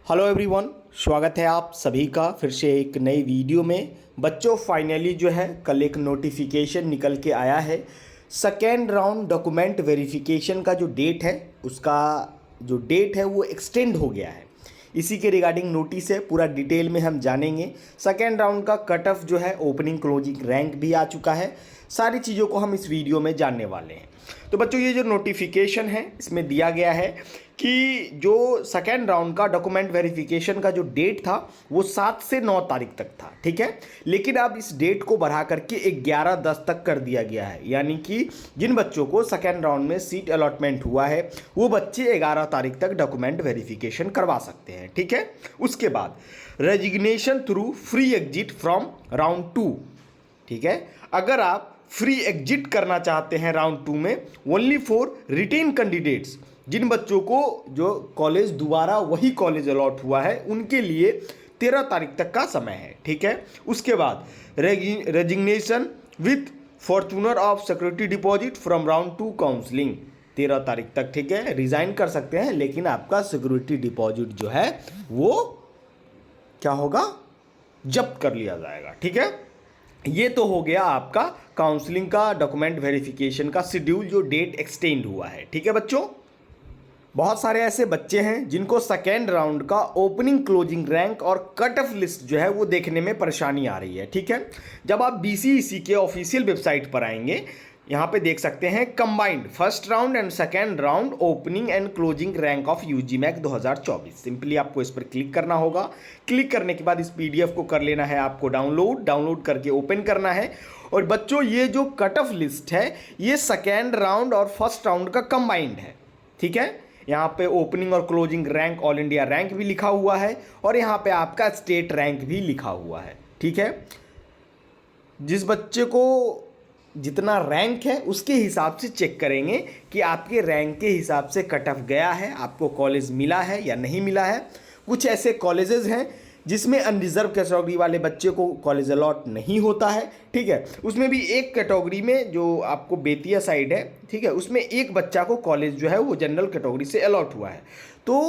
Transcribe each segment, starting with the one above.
Hello everyone, स्वागत है आप सभी का फिर से एक नई वीडियो में। बच्चों फाइनली जो है कल एक नोटिफिकेशन निकल के आया है। सेकेंड राउंड डॉक्यूमेंट वेरिफिकेशन का जो डेट है उसका जो डेट है वो एक्सटेंड हो गया है। इसी के रिगार्डिंग नोटिस है, पूरा डिटेल में हम जानेंगे। सेकेंड राउंड का कट ऑफ जो है ओपनिंग क्लोजिंग रैंक भी आ चुका है। सारी चीज़ों को हम इस वीडियो में जानने वाले हैं। तो बच्चों ये जो नोटिफिकेशन है इसमें दिया गया है कि जो सेकेंड राउंड का डॉक्यूमेंट वेरिफिकेशन का जो डेट था वो 7 से 9 तारीख तक था, ठीक है। लेकिन अब इस डेट को बढ़ा करके 11/10 तक कर दिया गया है, यानी कि जिन बच्चों को सेकेंड राउंड में सीट अलॉटमेंट हुआ है वो बच्चे 11 तारीख तक डॉक्यूमेंट वेरिफिकेशन करवा सकते हैं, ठीक है। उसके बाद resignation through free exit from round 2, ठीक है। अगर आप फ्री एग्जिट करना चाहते हैं राउंड 2 में, ओनली फॉर रिटेन कैंडिडेट्स, जिन बच्चों को जो कॉलेज दोबारा वही कॉलेज अलॉट हुआ है उनके लिए 13 तारीख तक का समय है, ठीक है। उसके बाद resignation with Fortuner of security deposit from round 2 counselling 13 तारीख तक, ठीक है। रिजाइन कर सकते हैं लेकिन आपका सिक्योरिटी डिपॉजिट जो है वो क्या होगा, जब्त कर लिया जाएगा, ठीक है। ये तो हो गया आपका काउंसलिंग का डॉक्यूमेंट वेरिफिकेशन का शेड्यूल, जो डेट एक्सटेंड हुआ है, ठीक है बच्चों। बहुत सारे ऐसे बच्चे हैं जिनको सेकेंड राउंड का ओपनिंग क्लोजिंग रैंक और कट ऑफ लिस्ट जो है वो देखने में परेशानी आ रही है, ठीक है। जब आप BCEC के ऑफिशियल वेबसाइट पर आएंगे, यहाँ पे देख सकते हैं combined first round and second round opening and closing rank of UGMAC 2024। Simply आपको इस पर क्लिक करना होगा। क्लिक करने के बाद इस PDF को कर लेना है आपको डाउनलोड करके ओपन करना है। और बच्चों ये जो कट ऑफ लिस्ट है ये सेकेंड राउंड और फर्स्ट राउंड का कंबाइंड है, ठीक है। यहाँ पे ओपनिंग और closing rank all India rank भी लिखा हुआ है और यहाँ पे आपका स्टेट रैंक भी लिखा हुआ है, ठीक है। जिस बच्चे को जितना रैंक है उसके हिसाब से चेक करेंगे कि आपके रैंक के हिसाब से कट ऑफ गया है, आपको कॉलेज मिला है या नहीं मिला है। कुछ ऐसे कॉलेजेस हैं जिसमें अनरिजर्व कैटेगरी वाले बच्चे को कॉलेज अलॉट नहीं होता है, ठीक है। उसमें भी एक कैटेगरी में जो आपको बेतिया साइड है, ठीक है, उसमें एक बच्चा को कॉलेज जो है वो जनरल कैटेगरी से अलॉट हुआ है। तो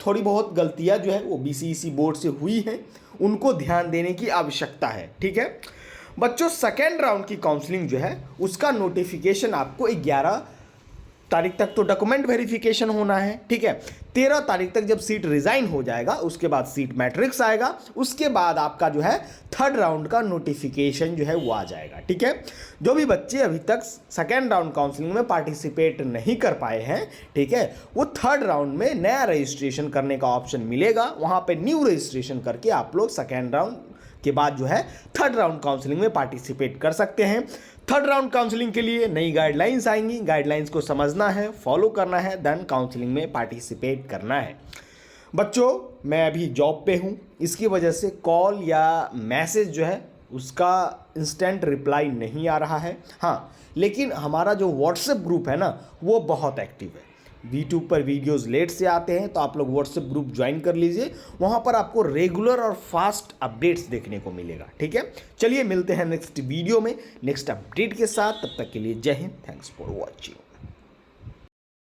थोड़ी बहुत गलतियां जो है वो BCEC बोर्ड से हुई हैं, उनको ध्यान देने की आवश्यकता है, ठीक है बच्चों। सेकेंड राउंड की काउंसलिंग जो है उसका नोटिफिकेशन आपको 11 तारीख तक तो डॉक्यूमेंट वेरिफिकेशन होना है, ठीक है। 13 तारीख तक जब सीट रिजाइन हो जाएगा उसके बाद सीट मैट्रिक्स आएगा, उसके बाद आपका जो है थर्ड राउंड का नोटिफिकेशन जो है वो आ जाएगा, ठीक है। जो भी बच्चे अभी तक सेकेंड राउंड काउंसलिंग में पार्टिसिपेट नहीं कर पाए हैं, ठीक है, वो थर्ड राउंड में नया रजिस्ट्रेशन करने का ऑप्शन मिलेगा। वहाँ पे न्यू रजिस्ट्रेशन करके आप लोग सेकेंड राउंड के बाद जो है थर्ड राउंड काउंसलिंग में पार्टिसिपेट कर सकते हैं। थर्ड राउंड काउंसलिंग के लिए नई गाइडलाइंस आएंगी, गाइडलाइंस को समझना है, फॉलो करना है, देन काउंसलिंग में पार्टिसिपेट करना है। बच्चों मैं अभी जॉब पे हूँ, इसकी वजह से कॉल या मैसेज जो है उसका इंस्टेंट रिप्लाई नहीं आ रहा है। हाँ, लेकिन हमारा जो व्हाट्सएप ग्रुप है ना वो बहुत एक्टिव है। YouTube पर वीडियोस लेट से आते हैं तो आप लोग व्हाट्सएप ग्रुप ज्वाइन कर लीजिए, वहाँ पर आपको रेगुलर और फास्ट अपडेट्स देखने को मिलेगा, ठीक है। चलिए मिलते हैं नेक्स्ट वीडियो में नेक्स्ट अपडेट के साथ, तब तक के लिए जय हिंद, थैंक्स फॉर वॉचिंग।